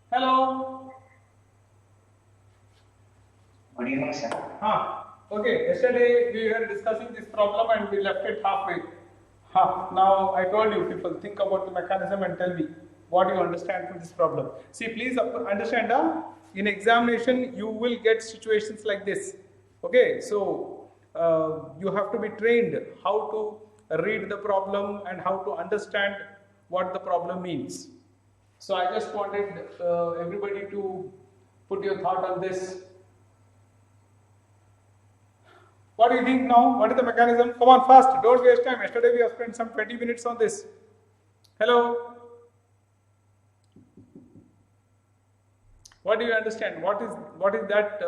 Hello. Good evening, sir. Okay, yesterday we were discussing this problem and we left it halfway. Now I told you people think about the mechanism and tell me what you understand from this problem. See, please understand, in examination you will get situations like this. Okay, so you have to be trained how to read the problem and how to understand what the problem means. So I just wanted everybody to put your thought on this. What do you think now? What is the mechanism? Come on, fast. Don't waste time. Yesterday we have spent some 20 minutes on this. Hello. What do you understand? What is that?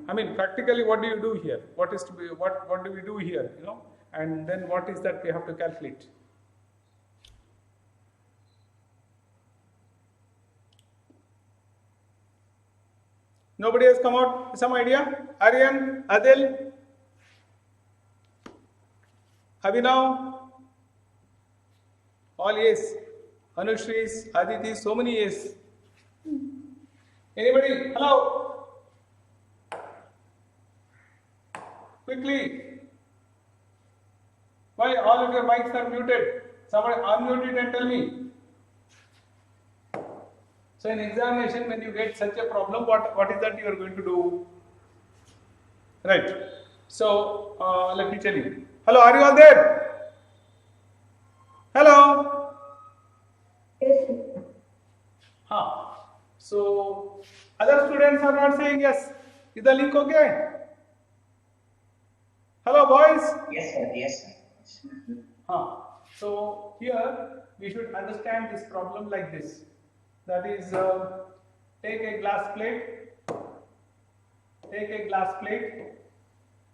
I mean, practically, what do you do here? What is to be? What do we do here? You know, and then what is that we have to calculate? Nobody has come out with some idea? Aryan, Adil, Abhinav, all yes. Anushris, Aditi, so many yes. Anybody? Hello? Quickly. Why all of your mics are muted? Somebody unmute it and tell me. So in examination, when you get such a problem, what is that you are going to do? Right. So let me tell you. Hello, are you all there? Hello. Yes. So other students are not saying yes. Is the link okay? Hello, boys. Yes, sir. Yes, sir. So here we should understand this problem like this. That is, take a glass plate,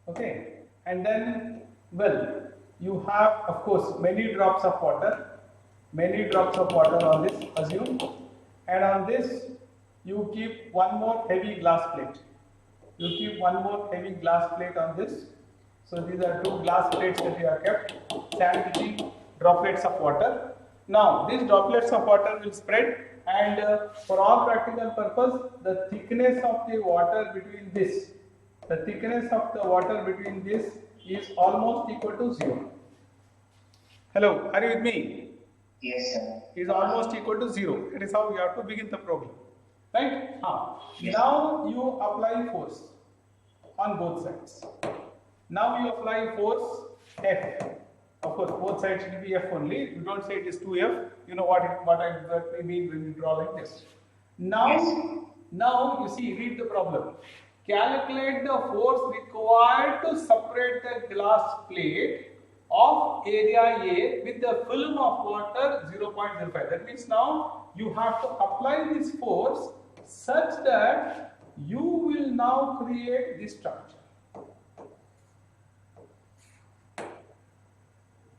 okay, and then, well, you have, of course, many drops of water on this, assume, and on this, you keep one more heavy glass plate. On this. So these are two glass plates that we have kept, sandwiching droplets of water. Now, these droplets of water will spread, and for all practical purpose, the thickness of the water between this is almost equal to 0. Hello, are you with me? Yes, sir. Is almost equal to 0. That is how you have to begin the problem, right? Yes. Now you apply force on both sides. Now you apply force F. Of course, both sides will be F only. You don't say it is 2F. You know what I exactly mean when you draw like this. Now, Yes. now you see, read the problem. Calculate the force required to separate the glass plate of area A with the film of water 0.05. That means now you have to apply this force such that you will now create this structure.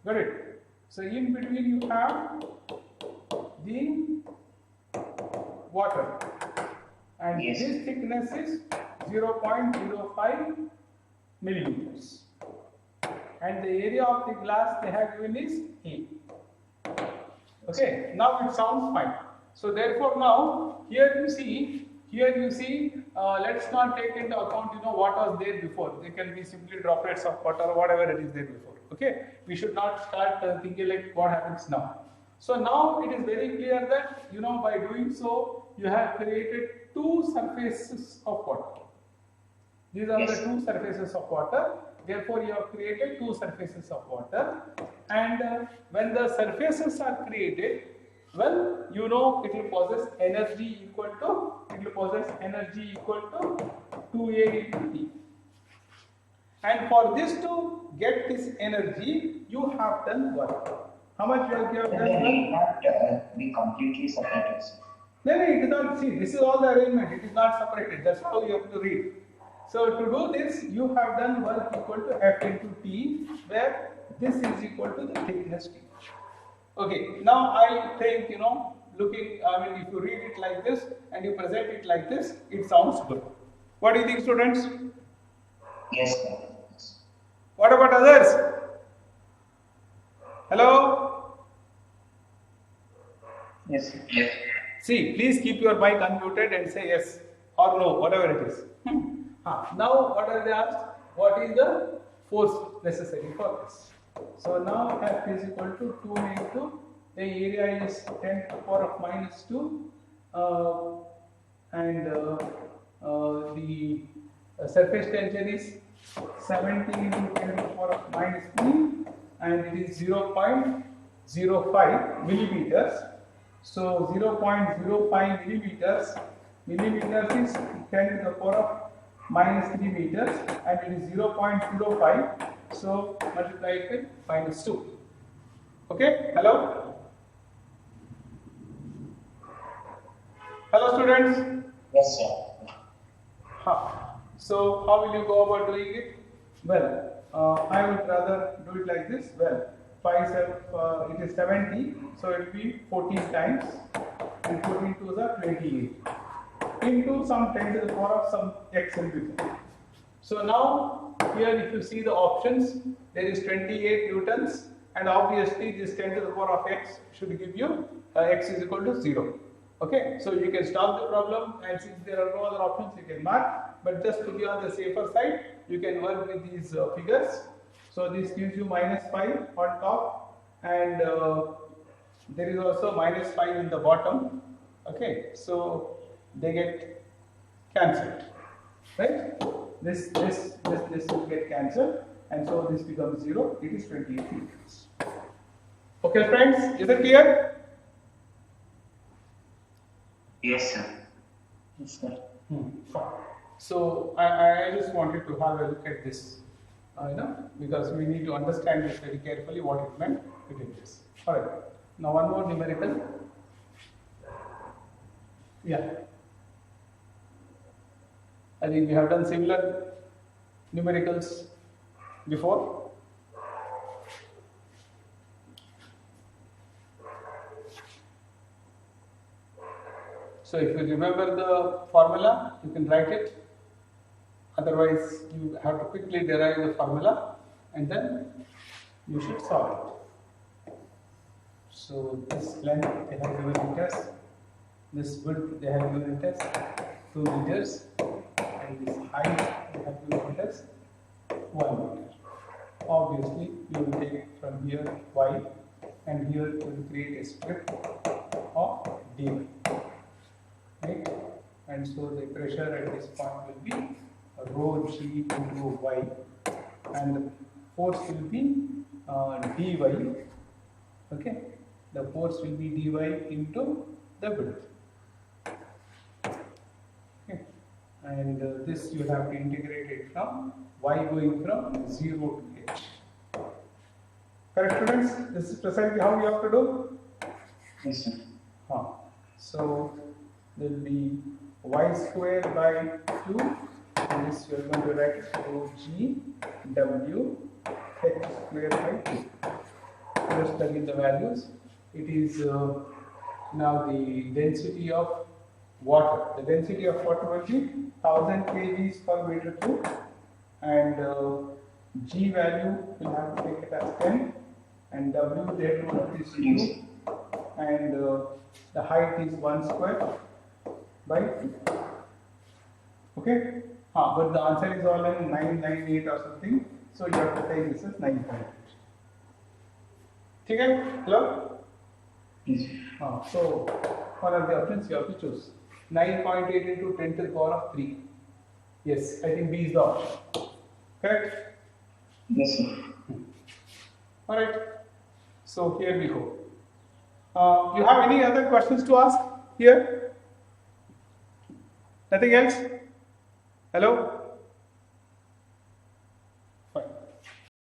Got it? So in between you have the water, and Yes. this thickness is 0.05 millimeters, and the area of the glass they have given is A. Okay, now it sounds fine. So therefore now here you see, let's not take into account what was there before. They can be simply droplets of water or whatever it is there before. Okay, we should not start thinking like what happens now. So now it is very clear that by doing so you have created two surfaces of water. These are Yes. the two surfaces of water. Therefore, you have created two surfaces of water, and when the surfaces are created, well, it will possess energy equal to 2A into T. And for this to get this energy, you have done work. How much work you have Sir, done? they need not be completely separated, sir. No, it is not. See, this is all the arrangement. It is not separated. That's how you have to read. So to do this, you have done work equal to F into T, where this is equal to the thickness T. Okay. Now I think if you read it like this and you present it like this, it sounds good. What do you think, students? Yes, sir. What about others? Hello? Yes, sir. Yes. See, please keep your mic unmuted and say yes or no, whatever it is. Now, what are they asked? What is the force necessary for this? So now F is equal to 2 into the area is 10 to the power of minus 2 and the surface tension is 70 into 10 to the power of minus 3 and it is 0.05 millimeters. So 0.05 millimeters is 10 to the power of minus 3 meters and it is 0.05. So multiply it with minus 2. Okay, hello? Hello students? Yes, sir. So how will you go about doing it? Well, I would rather do it like this. Well, 5 it is 70, so it will be 14 times and 14 2s are 28 into some 10 to the power of some x in between. So now here if you see the options, there is 28 newtons and obviously this 10 to the power of x should give you x is equal to 0. Okay, so you can stop the problem and since there are no other options you can mark, but just to be on the safer side you can work with these figures. So this gives you minus 5 on top and there is also minus 5 in the bottom. Okay, so they get cancelled, right? This will get cancelled and so this becomes 0. It is 28 meters. Okay friends, is it clear? Yes, sir. Yes, sir. So I just wanted to have a look at this, because we need to understand this very carefully what it meant within this. Alright, now one more numerical. Yeah. I think we have done similar numericals before. So if you remember the formula, you can write it. Otherwise, you have to quickly derive the formula and then you should solve it. So this length they have given it as, this width they have given it as 2 meters and this height they have given it as 1 meter. Obviously, you will take from here y and here you will create a strip of dy. Right? And so the pressure at this point will be rho g into y and the force will be dy. Okay, the force will be dy into the width. Okay, and this you have to integrate it from y going from 0 to h. Correct students? This is precisely how you have to do. Yes, sir. So there will be y square by 2 and this you are going to write rho g w h square by 2. Just plug in the values. It is now the density of water. The density of water will be 1000 kgs per meter cube and g value will have to take it as 10 and w there is 2 and the height is 1 square by 2. Okay? But the answer is all in 998 or something. So you have to take this as 9.8. Okay? Hello? Yes. So one of the options you have to choose. 9.8 into 10 to the power of 3. Yes, I think B is the option. Correct? Yes, sir. Alright. So here we go. You have any other questions to ask here? Nothing else? Hello?